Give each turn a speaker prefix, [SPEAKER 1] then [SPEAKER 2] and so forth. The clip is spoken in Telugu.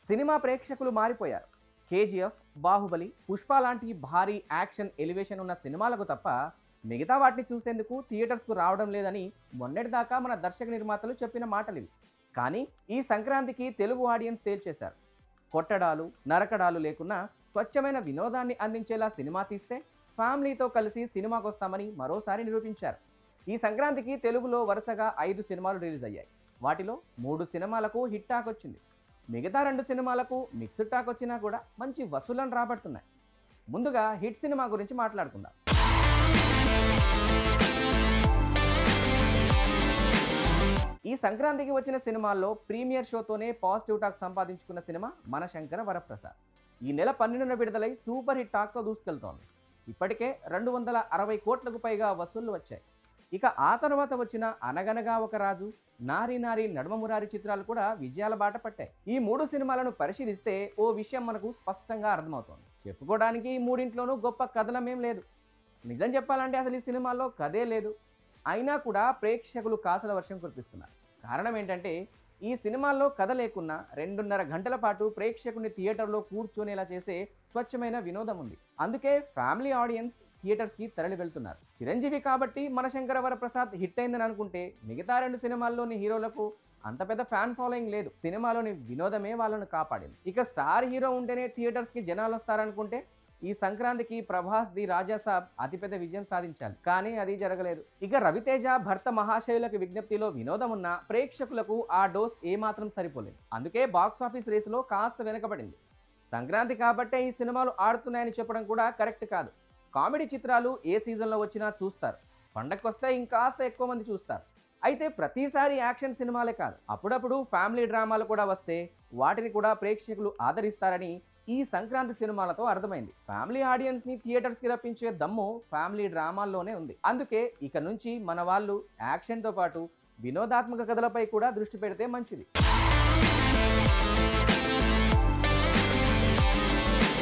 [SPEAKER 1] సినిమా ప్రేక్షకులు మారిపోయారు. కేజీఎఫ్, బాహుబలి, పుష్ప లాంటి భారీ యాక్షన్ ఎలివేషన్ ఉన్న సినిమాలకు తప్ప మిగతా వాటిని చూసేందుకు థియేటర్స్కు రావడం లేదని మొన్నటిదాకా మన దర్శక నిర్మాతలు చెప్పిన మాటలివి. కానీ ఈ సంక్రాంతికి తెలుగు ఆడియన్స్ తేల్చేశారు. కొట్టడాలు, నరకడాలు లేకున్నా స్వచ్ఛమైన వినోదాన్ని అందించేలా సినిమా తీస్తే ఫ్యామిలీతో కలిసి సినిమాకు వస్తామని మరోసారి నిరూపించారు. ఈ సంక్రాంతికి తెలుగులో వరుసగా 5 సినిమాలు రిలీజ్ అయ్యాయి. వాటిలో 3 సినిమాలకు హిట్ టాక్ వచ్చింది. మిగతా 2 సినిమాలకు మిక్స్డ్ టాక్ వచ్చినా కూడా మంచి వసూళ్లను రాబడుతున్నాయి. ముందుగా హిట్ సినిమా గురించి మాట్లాడుకుందాం. ఈ సంక్రాంతికి వచ్చిన సినిమాల్లో ప్రీమియర్ షోతోనే పాజిటివ్ టాక్ సంపాదించుకున్న సినిమా మన శంకర వరప్రసాద్. ఈ నెల 12న విడుదలై సూపర్ హిట్ టాక్తో దూసుకెళ్తోంది. ఇప్పటికే 260 కోట్లకు పైగా వసూళ్లు వచ్చాయి. ఇక ఆ తర్వాత వచ్చిన అనగనగా ఒక రాజు, నారీ నారీ నడుమ మురారి చిత్రాలు కూడా విజయాల బాట పట్టాయి. ఈ 3 సినిమాలను పరిశీలిస్తే ఓ విషయం మనకు స్పష్టంగా అర్థమవుతోంది. చెప్పుకోవడానికి ఈ మూడింట్లోనూ గొప్ప కథనమేం లేదు. నిజం చెప్పాలంటే అసలు ఈ సినిమాల్లో కథే లేదు. అయినా కూడా ప్రేక్షకులు కాసుల వర్షం కురిపిస్తున్నారు. కారణం ఏంటంటే ఈ సినిమాల్లో కథ లేకున్నా 2.5 గంటల పాటు ప్రేక్షకుని థియేటర్లో కూర్చొనేలా చేసే స్వచ్ఛమైన వినోదం ఉంది. అందుకే ఫ్యామిలీ ఆడియన్స్ థియేటర్స్కి తరలి వెళ్తున్నారు. చిరంజీవి కాబట్టి మన శంకర వరప్రసాద్ హిట్ అయిందని అనుకుంటే మిగతా 2 సినిమాల్లోని హీరోలకు అంత పెద్ద ఫ్యాన్ ఫాలోయింగ్ లేదు. సినిమాలోని వినోదమే వాళ్ళను కాపాడింది. ఇక స్టార్ హీరో ఉంటేనే థియేటర్స్కి జనాలు వస్తారనుకుంటే ఈ సంక్రాంతికి ప్రభాస్ ది రాజాసాబ్ అతిపెద్ద విజయం సాధించాలి. కానీ అది జరగలేదు. ఇక రవితేజ భర్త మహాశయులకు విజ్ఞప్తిలో వినోదం ఉన్న ప్రేక్షకులకు ఆ డోస్ ఏమాత్రం సరిపోలేదు. అందుకే బాక్సాఫీస్ రేసులో కాస్త వెనకబడింది. సంక్రాంతి కాబట్టే ఈ సినిమాలు ఆడుతున్నాయని చెప్పడం కూడా కరెక్ట్ కాదు. కామెడీ చిత్రాలు ఏ సీజన్లో వచ్చినా చూస్తారు. పండగకొస్తే ఇంకాస్త ఎక్కువ మంది చూస్తారు. అయితే ప్రతిసారి యాక్షన్ సినిమాలే కాదు, అప్పుడప్పుడు ఫ్యామిలీ డ్రామాలు కూడా వస్తే వాటిని కూడా ప్రేక్షకులు ఆదరిస్తారని ఈ సంక్రాంతి సినిమాలతో అర్థమైంది. ఫ్యామిలీ ఆడియన్స్ని థియేటర్స్కి రప్పించే దమ్ము ఫ్యామిలీ డ్రామాల్లోనే ఉంది. అందుకే ఇక నుంచి మన వాళ్ళు యాక్షన్తో పాటు వినోదాత్మక కథలపై కూడా దృష్టి పెడితే మంచిది.